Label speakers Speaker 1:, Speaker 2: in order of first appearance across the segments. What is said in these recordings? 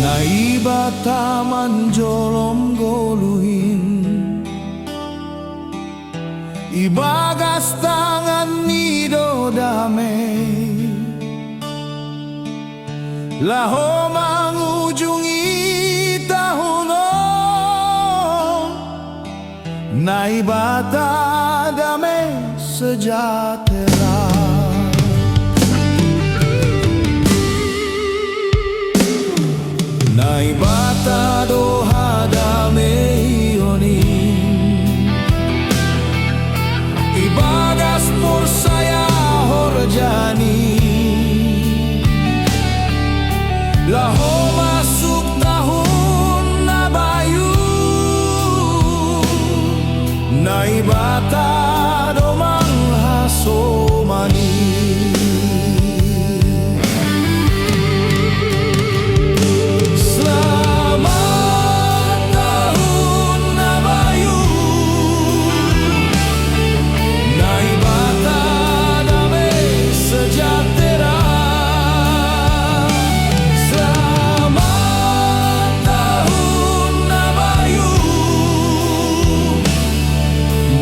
Speaker 1: Naibata manjolom goluhin Ibagas tangan nido damai Laho mangujungi tahun Naibata damai sejahtera Naibata doha damai oni Ibagas pur saya horjani Laho masuk tahun nabayu Naibata domang hasomani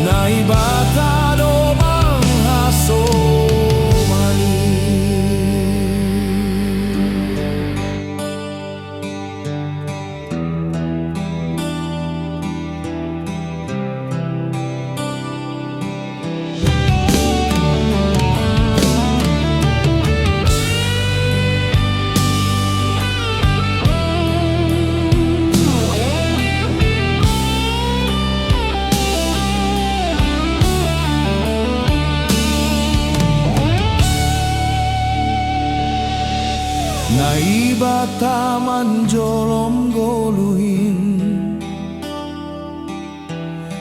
Speaker 1: Naibata domang hasomani Naibata manjolom goluhin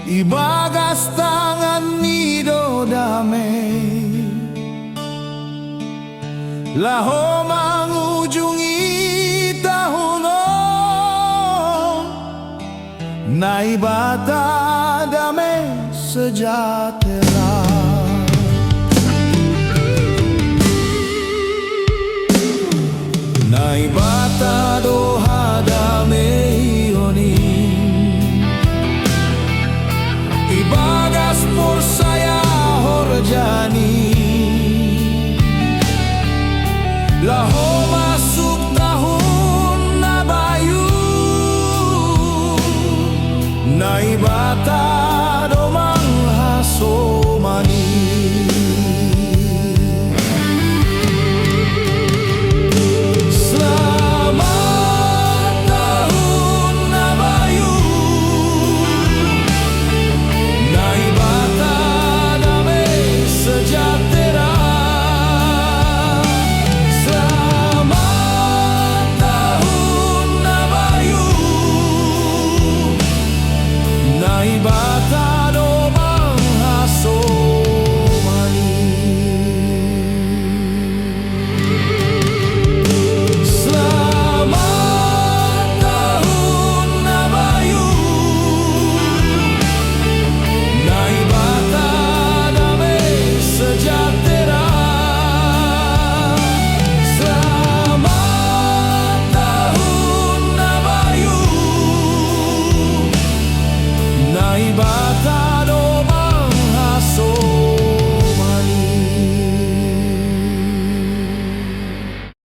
Speaker 1: Ibagas tangan nido damai Laho mangujungi tahun Naibata damai sejahtera Naibata doha damai oni Ibagas pur saya horjani Laho masuk tahun nabayu Naibata